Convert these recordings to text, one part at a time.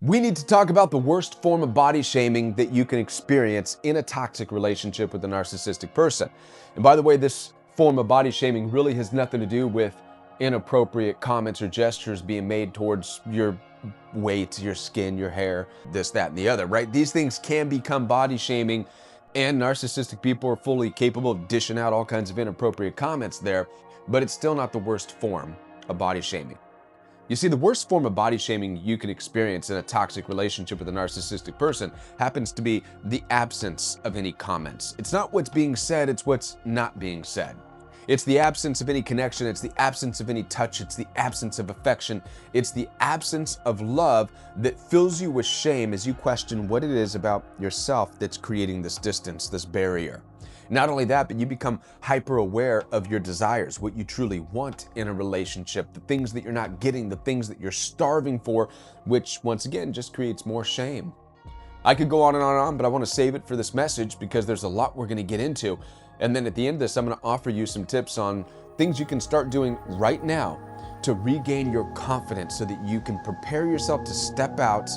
We need to talk about the worst form of body shaming that you can experience in a toxic relationship with a narcissistic person. And by the way, this form of body shaming really has nothing to do with inappropriate comments or gestures being made towards your weight, your skin, your hair, this, that, and the other, right? These things can become body shaming, and narcissistic people are fully capable of dishing out all kinds of inappropriate comments there, but it's still not the worst form of body shaming. You see, the worst form of body shaming you can experience in a toxic relationship with a narcissistic person happens to be the absence of any comments. It's not what's being said, it's what's not being said. It's the absence of any connection, it's the absence of any touch, it's the absence of affection, it's the absence of love that fills you with shame as you question what it is about yourself that's creating this distance, this barrier. Not only that, but you become hyper aware of your desires, what you truly want in a relationship, the things that you're not getting, the things that you're starving for, which once again just creates more shame. I could go on and on and on, but I want to save it for this message because there's a lot we're going to get into. And then at the end of this, I'm going to offer you some tips on things you can start doing right now to regain your confidence so that you can prepare yourself to step out,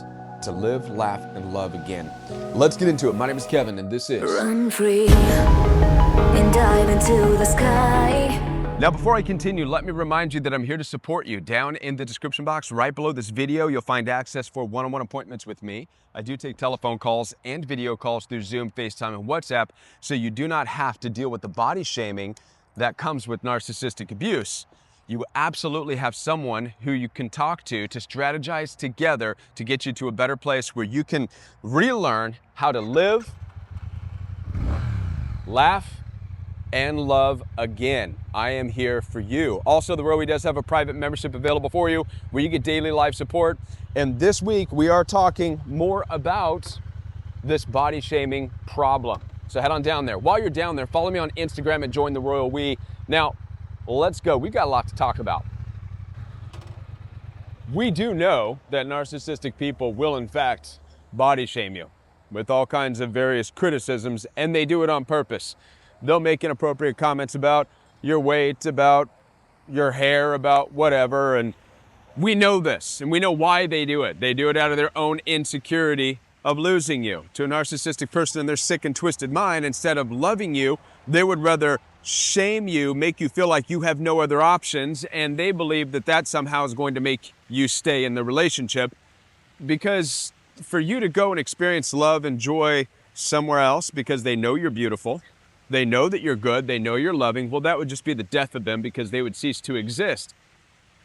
to live, laugh, and love again. Let's get into it. My name is Kevin, and this is Run free and dive into the sky. Now, before I continue, let me remind you that I'm here to support you. Down in the description box right below this video, you'll find access for one-on-one appointments with me. I do take telephone calls and video calls through Zoom, FaceTime, and WhatsApp, so you do not have to deal with the body shaming that comes with narcissistic abuse. You absolutely have someone who you can talk to strategize together to get you to a better place where you can relearn how to live, laugh, and love again. I am here for you. Also, the Rowie does have a private membership available for you where you get daily live support. And this week we are talking more about this body shaming problem. So head on down there. While you're down there, follow me on Instagram at Join the Royal We. Now, let's go. We've got a lot to talk about. We do know that narcissistic people will in fact body shame you with all kinds of various criticisms, and they do it on purpose. They'll make inappropriate comments about your weight, about your hair, about whatever, and we know this, and we know why they do it. They do it out of their own insecurity of losing you. To a narcissistic person in their sick and twisted mind, instead of loving you, they would rather shame you, make you feel like you have no other options, and they believe that that somehow is going to make you stay in the relationship. Because for you to go and experience love and joy somewhere else because they know you're beautiful, they know that you're good, they know you're loving, well, that would just be the death of them because they would cease to exist.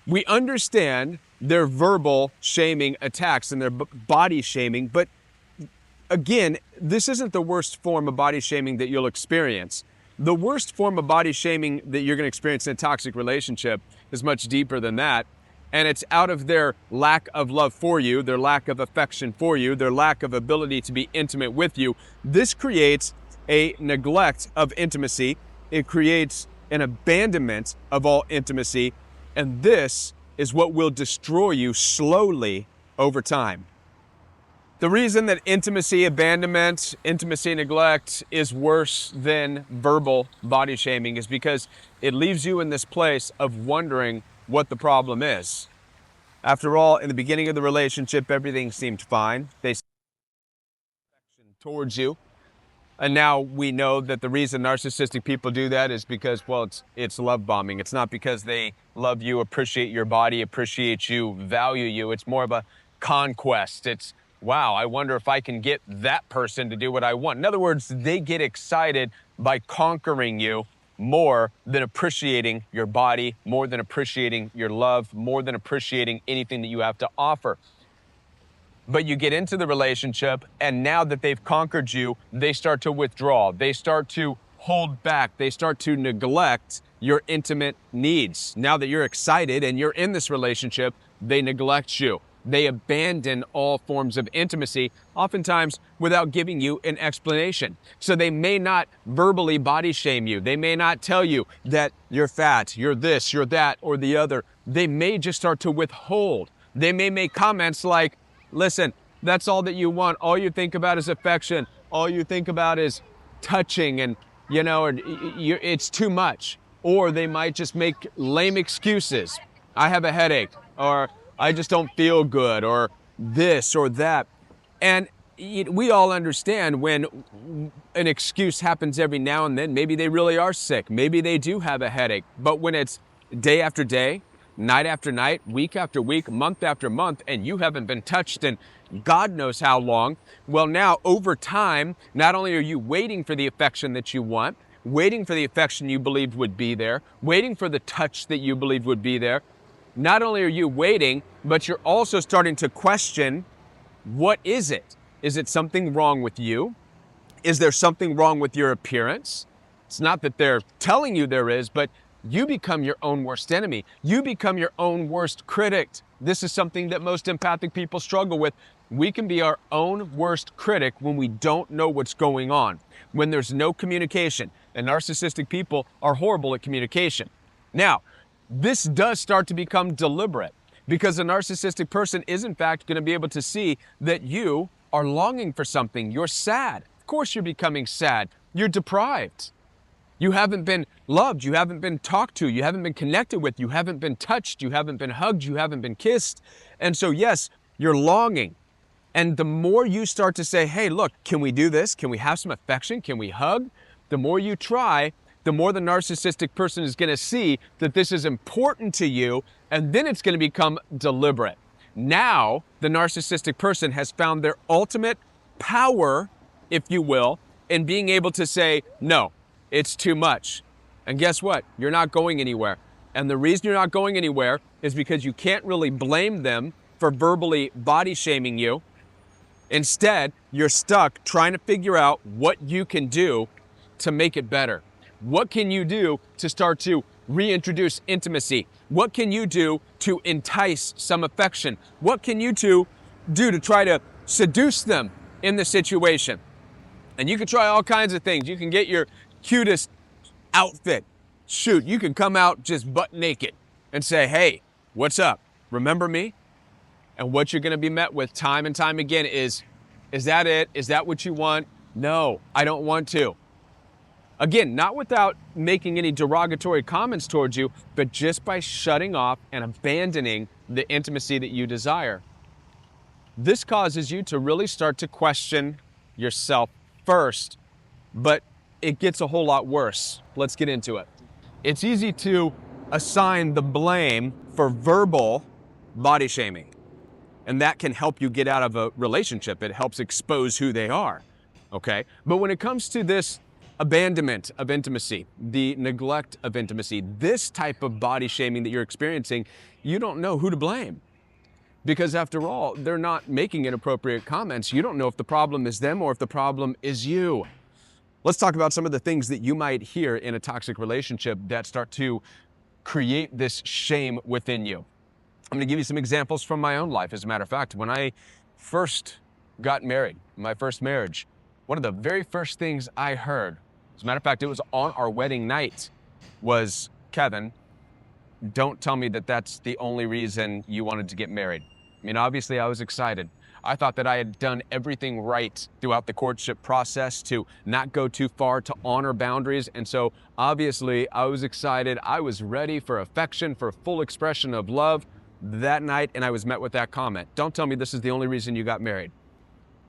We understand their verbal shaming attacks and their body shaming, but again, this isn't the worst form of body shaming that you'll experience. The worst form of body shaming that you're going to experience in a toxic relationship is much deeper than that. And it's out of their lack of love for you, their lack of affection for you, their lack of ability to be intimate with you. This creates a neglect of intimacy. It creates an abandonment of all intimacy. And this is what will destroy you slowly over time. The reason that intimacy abandonment, intimacy neglect is worse than verbal body shaming is because it leaves you in this place of wondering what the problem is. After all, in the beginning of the relationship, everything seemed fine. They seemed affection towards you. And now we know that the reason narcissistic people do that is because, well, it's love bombing. It's not because they love you, appreciate your body, appreciate you, value you. It's more of a conquest. It's, wow, I wonder if I can get that person to do what I want. In other words, they get excited by conquering you more than appreciating your body, more than appreciating your love, more than appreciating anything that you have to offer. But you get into the relationship, and now that they've conquered you, they start to withdraw. They start to hold back. They start to neglect your intimate needs. Now that you're excited and you're in this relationship, they neglect you. They abandon all forms of intimacy, oftentimes without giving you an explanation. So they may not verbally body shame you. They may not tell you that you're fat, you're this, you're that, or the other. They may just start to withhold. They may make comments like, listen, that's all that you want. All you think about is affection. All you think about is touching and, it's too much. Or they might just make lame excuses. I have a headache, or I just don't feel good, or this or that. And we all understand when an excuse happens every now and then, maybe they really are sick, maybe they do have a headache. But when it's day after day, night after night, week after week, month after month, and you haven't been touched in God knows how long, well, now over time, not only are you waiting for the affection that you want, waiting for the affection you believed would be there, waiting for the touch that you believed would be there, not only are you waiting, but you're also starting to question, what is it? Is it something wrong with you? Is there something wrong with your appearance? It's not that they're telling you there is, but you become your own worst enemy. You become your own worst critic. This is something that most empathic people struggle with. We can be our own worst critic when we don't know what's going on, when there's no communication. And narcissistic people are horrible at communication. Now, this does start to become deliberate, because a narcissistic person is in fact going to be able to see that you are longing for something. You're sad. Of course you're becoming sad. You're deprived. You haven't been loved. You haven't been talked to. You haven't been connected with. You haven't been touched. You haven't been hugged. You haven't been kissed. And so yes, you're longing. And the more you start to say, hey, look, can we do this? Can we have some affection? Can we hug? The more you try, the more the narcissistic person is going to see that this is important to you, and then it's going to become deliberate. Now, the narcissistic person has found their ultimate power, if you will, in being able to say, no, it's too much. And guess what? You're not going anywhere. And the reason you're not going anywhere is because you can't really blame them for verbally body shaming you. Instead, you're stuck trying to figure out what you can do to make it better. What can you do to start to reintroduce intimacy? What can you do to entice some affection? What can you do to try to seduce them in the situation? And you can try all kinds of things. You can get your cutest outfit. Shoot, you can come out just butt naked and say, hey, what's up? Remember me? And what you're going to be met with time and time again is that it? Is that what you want? No, I don't want to. Again, not without making any derogatory comments towards you, but just by shutting off and abandoning the intimacy that you desire. This causes you to really start to question yourself first, but it gets a whole lot worse. Let's get into it. It's easy to assign the blame for verbal body shaming, and that can help you get out of a relationship. It helps expose who they are, okay? But when it comes to this abandonment of intimacy, the neglect of intimacy, this type of body shaming that you're experiencing, you don't know who to blame. Because after all, they're not making inappropriate comments. You don't know if the problem is them or if the problem is you. Let's talk about some of the things that you might hear in a toxic relationship that start to create this shame within you. I'm going to give you some examples from my own life. As a matter of fact, when I first got married, my first marriage, one of the very first things I heard, as a matter of fact, it was on our wedding night, was, Kevin, don't tell me that that's the only reason you wanted to get married. I mean, obviously I was excited. I thought that I had done everything right throughout the courtship process to not go too far, to honor boundaries. And so obviously I was excited. I was ready for affection, for full expression of love that night. And I was met with that comment. Don't tell me this is the only reason you got married.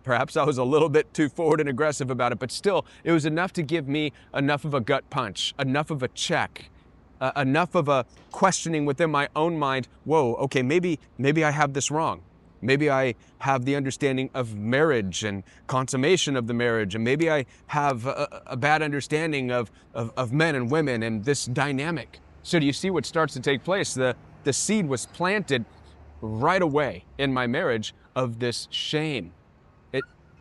Perhaps I was a little bit too forward and aggressive about it, but still, it was enough to give me enough of a gut punch, enough of a check, enough of a questioning within my own mind. Whoa, okay, maybe I have this wrong. Maybe I have the understanding of marriage and consummation of the marriage, and maybe I have a bad understanding of men and women and this dynamic. So do you see what starts to take place? The seed was planted right away in my marriage of this shame.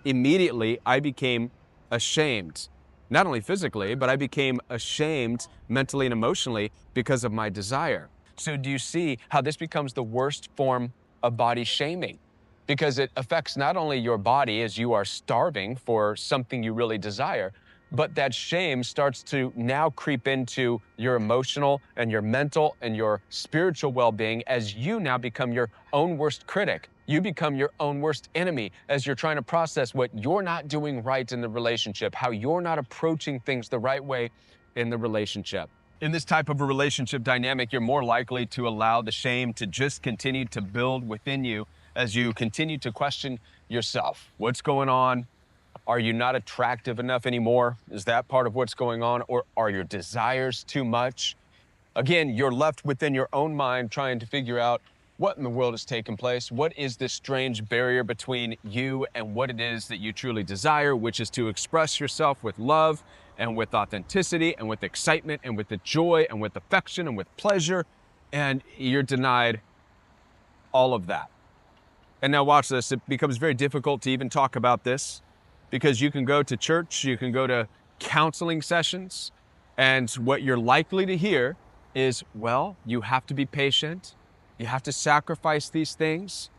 Immediately, I became ashamed, not only physically, but I became ashamed mentally and emotionally because of my desire. So do you see how this becomes the worst form of body shaming? Because it affects not only your body as you are starving for something you really desire, but that shame starts to now creep into your emotional and your mental and your spiritual well-being as you now become your own worst critic. You become your own worst enemy as you're trying to process what you're not doing right in the relationship, how you're not approaching things the right way in the relationship. In this type of a relationship dynamic, you're more likely to allow the shame to just continue to build within you as you continue to question yourself. What's going on? Are you not attractive enough anymore? Is that part of what's going on? Or are your desires too much? Again, you're left within your own mind trying to figure out what in the world has taken place. What is this strange barrier between you and what it is that you truly desire, which is to express yourself with love and with authenticity and with excitement and with the joy and with affection and with pleasure, and you're denied all of that. And now watch this. It becomes very difficult to even talk about this because you can go to church, you can go to counseling sessions, and what you're likely to hear is, well, you have to be patient. You have to sacrifice these things,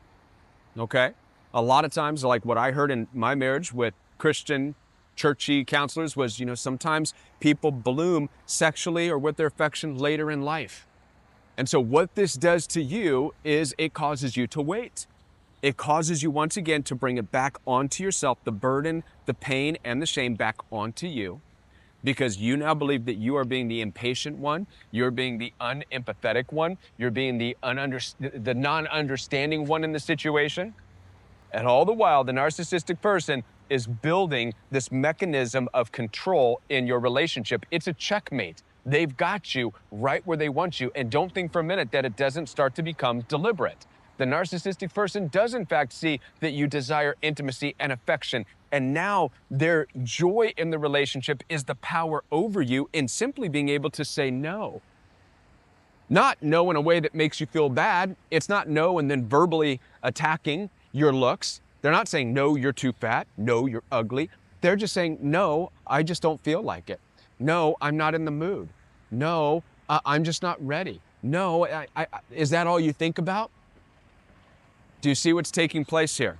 okay? A lot of times, like what I heard in my marriage with Christian churchy counselors was, sometimes people bloom sexually or with their affection later in life. And so what this does to you is it causes you to wait. It causes you once again to bring it back onto yourself, the burden, the pain, and the shame back onto you. Because you now believe that you are being the impatient one, you're being the unempathetic one, you're being the non-understanding one in the situation. And all the while, the narcissistic person is building this mechanism of control in your relationship. It's a checkmate. They've got you right where they want you. And don't think for a minute that it doesn't start to become deliberate. The narcissistic person does in fact see that you desire intimacy and affection. And now their joy in the relationship is the power over you in simply being able to say no. Not no in a way that makes you feel bad. It's not no and then verbally attacking your looks. They're not saying, no, you're too fat. No, you're ugly. They're just saying, no, I just don't feel like it. No, I'm not in the mood. No, I'm just not ready. No, is that all you think about? Do you see what's taking place here?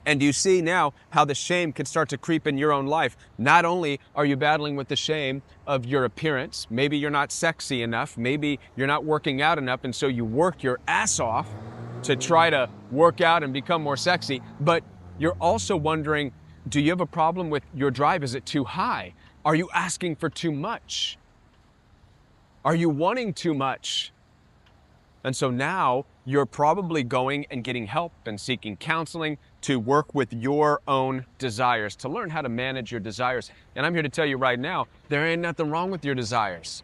And do you see now how the shame can start to creep in your own life? Not only are you battling with the shame of your appearance, maybe you're not sexy enough, maybe you're not working out enough, and so you work your ass off to try to work out and become more sexy, but you're also wondering, do you have a problem with your drive? Is it too high? Are you asking for too much? Are you wanting too much? And so now you're probably going and getting help and seeking counseling to work with your own desires, to learn how to manage your desires. And I'm here to tell you right now, there ain't nothing wrong with your desires.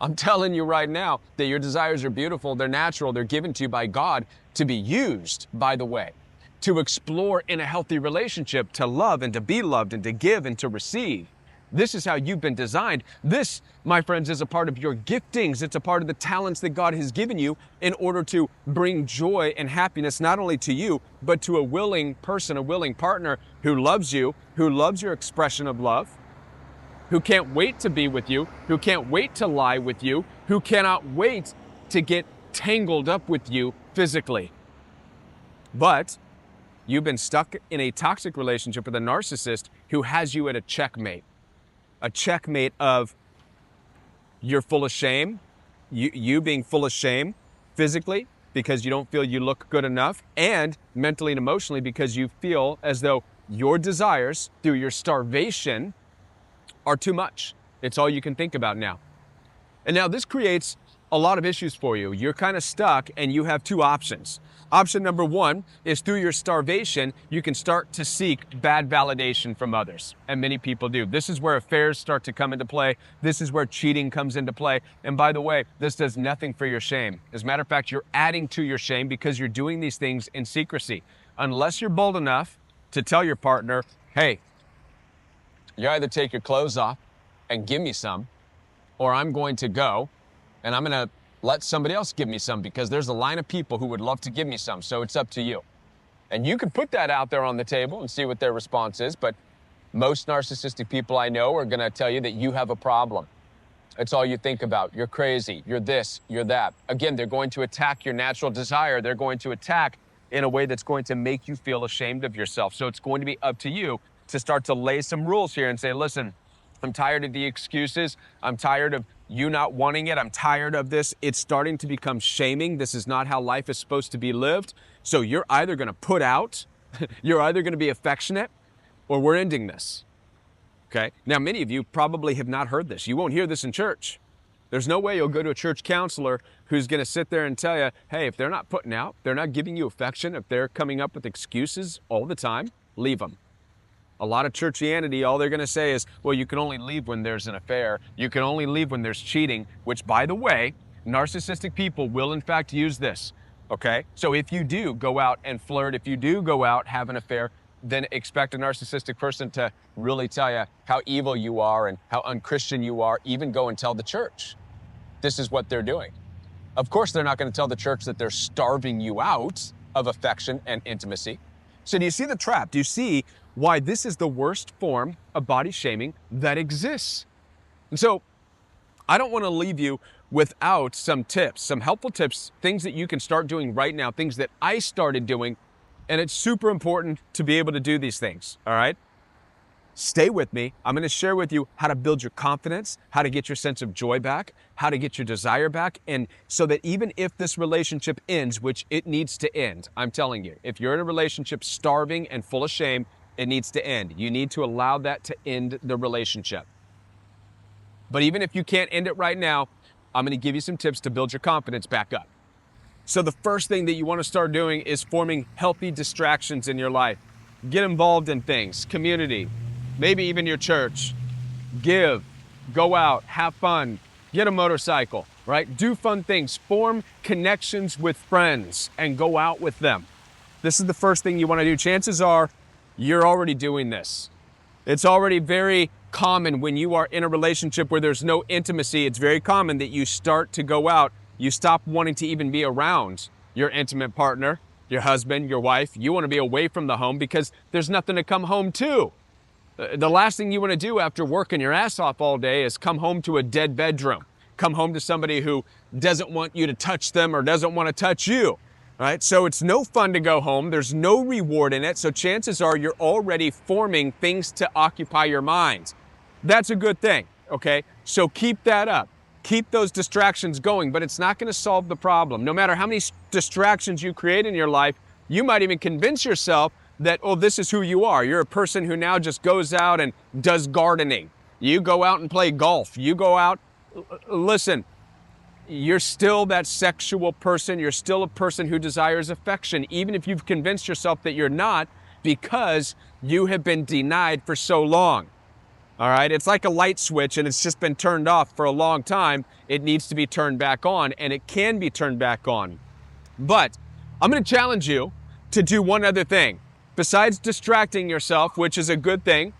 I'm telling you right now that your desires are beautiful, they're natural, they're given to you by God to be used, by the way, to explore in a healthy relationship, to love and to be loved and to give and to receive. This is how you've been designed. This, my friends, is a part of your giftings. It's a part of the talents that God has given you in order to bring joy and happiness, not only to you, but to a willing person, a willing partner who loves you, who loves your expression of love, who can't wait to be with you, who can't wait to lie with you, who cannot wait to get tangled up with you physically. But you've been stuck in a toxic relationship with a narcissist who has you at a checkmate. A checkmate of you're full of shame, you being full of shame physically because you don't feel you look good enough, and mentally and emotionally because you feel as though your desires through your starvation are too much. It's all you can think about now. And now this creates a lot of issues for you. You're kind of stuck and you have two options. Option number one is through your starvation, you can start to seek bad validation from others. And many people do. This is where affairs start to come into play. This is where cheating comes into play. And by the way, this does nothing for your shame. As a matter of fact, you're adding to your shame because you're doing these things in secrecy. Unless you're bold enough to tell your partner, hey, you either take your clothes off and give me some, or I'm going to go and I'm going to let somebody else give me some because there's a line of people who would love to give me some, so it's up to you. And you can put that out there on the table and see what their response is, but most narcissistic people I know are going to tell you that you have a problem. It's all you think about. You're crazy. You're this, you're that. Again, they're going to attack your natural desire. They're going to attack in a way that's going to make you feel ashamed of yourself. So it's going to be up to you to start to lay some rules here and say, listen, I'm tired of the excuses. I'm tired of you not wanting it. I'm tired of this. It's starting to become shaming. This is not how life is supposed to be lived. So you're either going to put out, you're either going to be affectionate, or we're ending this. Okay? Now, many of you probably have not heard this. You won't hear this in church. There's no way you'll go to a church counselor who's going to sit there and tell you, hey, if they're not putting out, they're not giving you affection, if they're coming up with excuses all the time, leave them. A lot of churchianity, all they're going to say is, well, you can only leave when there's an affair. You can only leave when there's cheating, which, by the way, narcissistic people will, in fact, use this, okay? So if you do go out and flirt, if you do go out, have an affair, then expect a narcissistic person to really tell you how evil you are and how unchristian you are, even go and tell the church. This is what they're doing. Of course, they're not going to tell the church that they're starving you out of affection and intimacy. So do you see the trap? Do you see why this is the worst form of body shaming that exists? And so I don't want to leave you without some tips, some helpful tips, things that you can start doing right now, things that I started doing. And it's super important to be able to do these things, all right? Stay with me. I'm going to share with you how to build your confidence, how to get your sense of joy back, how to get your desire back, and so that even if this relationship ends, which it needs to end, I'm telling you, if you're in a relationship starving and full of shame, it needs to end. You need to allow that to end the relationship. But even if you can't end it right now, I'm going to give you some tips to build your confidence back up. So the first thing that you want to start doing is forming healthy distractions in your life. Get involved in things, community, maybe even your church. Give, go out, have fun, get a motorcycle, right? Do fun things, form connections with friends and go out with them. This is the first thing you want to do. Chances are you're already doing this. It's already very common when you are in a relationship where there's no intimacy. It's very common that you start to go out. You stop wanting to even be around your intimate partner, your husband, your wife. You want to be away from the home because there's nothing to come home to. The last thing you want to do after working your ass off all day is come home to a dead bedroom. Come home to somebody who doesn't want you to touch them or doesn't want to touch you, right? So it's no fun to go home. There's no reward in it. So chances are you're already forming things to occupy your mind. That's a good thing, okay? So keep that up. Keep those distractions going, but it's not going to solve the problem. No matter how many distractions you create in your life, you might even convince yourself that, oh, this is who you are. You're a person who now just goes out and does gardening. You go out and play golf. You go out, listen, you're still that sexual person. You're still a person who desires affection, even if you've convinced yourself that you're not, because you have been denied for so long. All right, it's like a light switch and it's just been turned off for a long time. It needs to be turned back on, and it can be turned back on. But I'm going to challenge you to do one other thing. Besides distracting yourself, which is a good thing,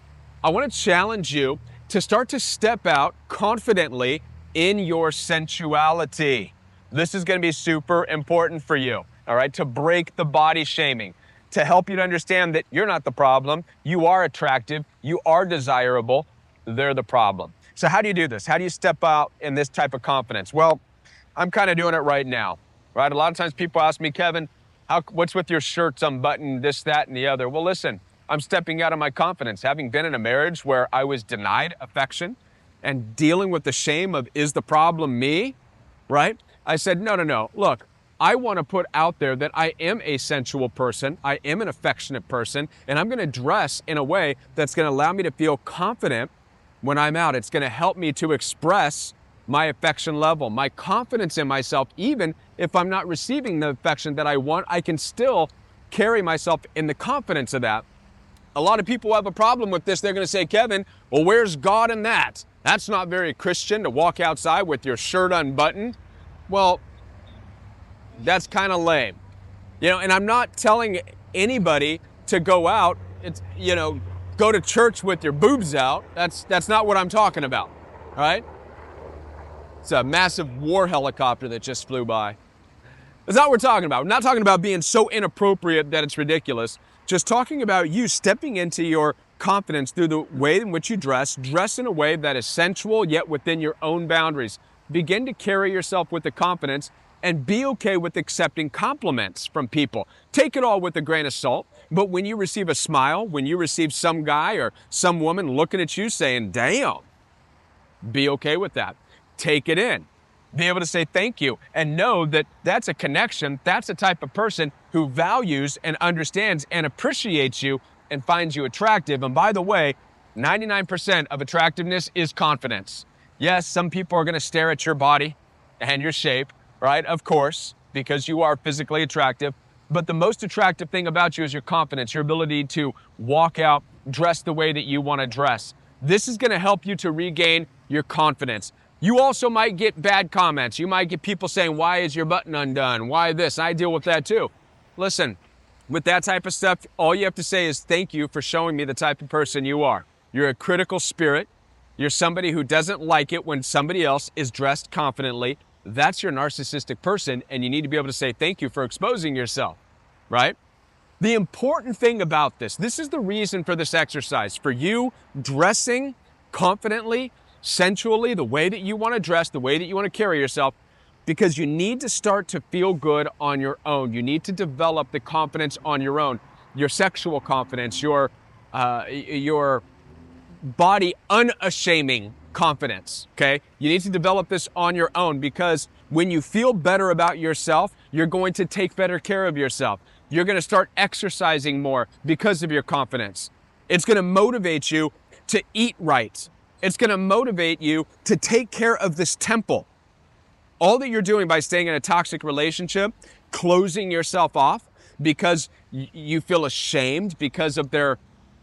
I want to challenge you to start to step out confidently in your sensuality. This is going to be super important for you, all right, to break the body shaming, to help you to understand that you're not the problem. You are attractive. You are desirable. They're the problem. So how do you do this? How do you step out in this type of confidence? Well, I'm kind of doing it right now, right? A lot of times people ask me, Kevin, what's with your shirts unbuttoned, this, that, and the other? Well, listen, I'm stepping out of my confidence. Having been in a marriage where I was denied affection and dealing with the shame of, is the problem me, right? I said, no. Look, I want to put out there that I am a sensual person, I am an affectionate person, and I'm going to dress in a way that's going to allow me to feel confident when I'm out. It's going to help me to express my affection level, my confidence in myself. Even if I'm not receiving the affection that I want, I can still carry myself in the confidence of that. A lot of people have a problem with this. They're going to say, Kevin, well, where's God in that? That's not very Christian to walk outside with your shirt unbuttoned. Well, that's kind of lame, and I'm not telling anybody to go out, go to church with your boobs out. That's not what I'm talking about, all right? It's a massive war helicopter that just flew by. That's not what we're talking about. We're not talking about being so inappropriate that it's ridiculous. Just talking about you stepping into your confidence through the way in which you dress in a way that is sensual yet within your own boundaries. Begin to carry yourself with the confidence and be okay with accepting compliments from people. Take it all with a grain of salt, but when you receive a smile, when you receive some guy or some woman looking at you saying, damn, be okay with that. Take it in. Be able to say thank you and know that that's a connection. That's a type of person who values and understands and appreciates you and finds you attractive. And by the way, 99% of attractiveness is confidence. Yes, some people are going to stare at your body and your shape, right? Of course, because you are physically attractive. But the most attractive thing about you is your confidence, your ability to walk out, dress the way that you want to dress. This is going to help you to regain your confidence. You also might get bad comments. You might get people saying, "Why is your button undone? Why this?" I deal with that too. Listen, with that type of stuff, all you have to say is thank you for showing me the type of person you are. You're a critical spirit. You're somebody who doesn't like it when somebody else is dressed confidently. That's your narcissistic person, and you need to be able to say thank you for exposing yourself, right? The important thing about this is the reason for this exercise, for you dressing confidently, sensually, the way that you want to dress, the way that you want to carry yourself, because you need to start to feel good on your own. You need to develop the confidence on your own, your sexual confidence, your body unashaming confidence, okay? You need to develop this on your own, because when you feel better about yourself, you're going to take better care of yourself. You're going to start exercising more because of your confidence. It's going to motivate you to eat right. It's going to motivate you to take care of this temple. All that you're doing by staying in a toxic relationship, closing yourself off because you feel ashamed because of their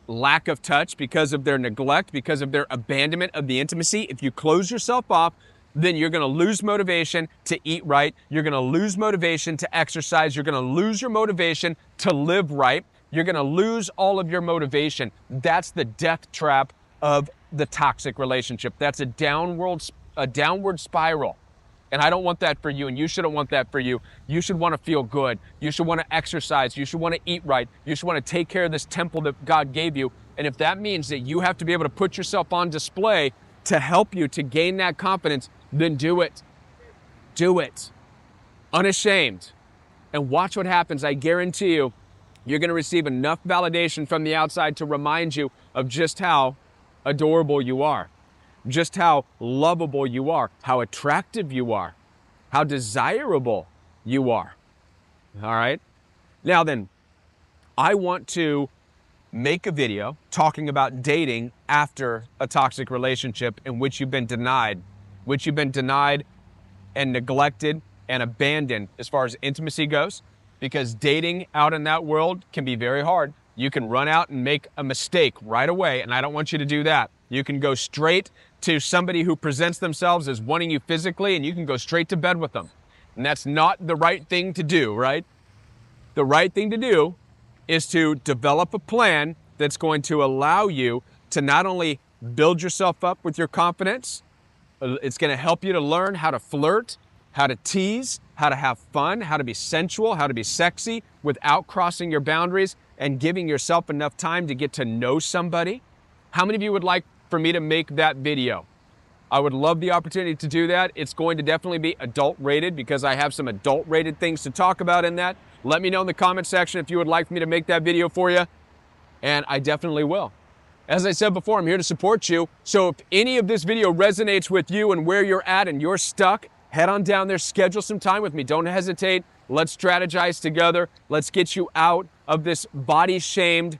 lack of touch, because of their neglect, because of their abandonment of the intimacy. If you close yourself off, then you're going to lose motivation to eat right. You're going to lose motivation to exercise. You're going to lose your motivation to live right. You're going to lose all of your motivation. That's the death trap of the toxic relationship. That's a downward spiral. And I don't want that for you, and you shouldn't want that for you. You should want to feel good. You should want to exercise. You should want to eat right. You should want to take care of this temple that God gave you. And if that means that you have to be able to put yourself on display to help you to gain that confidence, then do it. Do it. Unashamed. And watch what happens. I guarantee you, you're going to receive enough validation from the outside to remind you of just how adorable you are, just how lovable you are, how attractive you are, how desirable you are. All right? Now then, I want to make a video talking about dating after a toxic relationship in which you've been denied, and neglected and abandoned as far as intimacy goes, because dating out in that world can be very hard. You can run out and make a mistake right away, and I don't want you to do that. You can go straight to somebody who presents themselves as wanting you physically, and you can go straight to bed with them. And that's not the right thing to do, right? The right thing to do is to develop a plan that's going to allow you to not only build yourself up with your confidence, it's going to help you to learn how to flirt, how to tease, how to have fun, how to be sensual, how to be sexy without crossing your boundaries and giving yourself enough time to get to know somebody. How many of you would like for me to make that video? I would love the opportunity to do that. It's going to definitely be adult rated because I have some adult rated things to talk about in that. Let me know in the comment section if you would like for me to make that video for you, and I definitely will. As I said before, I'm here to support you. So if any of this video resonates with you and where you're at and you're stuck, head on down there, schedule some time with me. Don't hesitate. Let's strategize together. Let's get you out of this body-shamed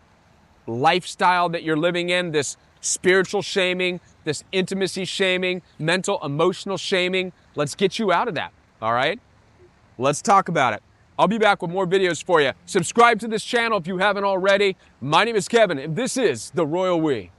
lifestyle that you're living in, this spiritual shaming, this intimacy shaming, mental, emotional shaming. Let's get you out of that, all right? Let's talk about it. I'll be back with more videos for you. Subscribe to this channel if you haven't already. My name is Kevin, and this is The Royal We.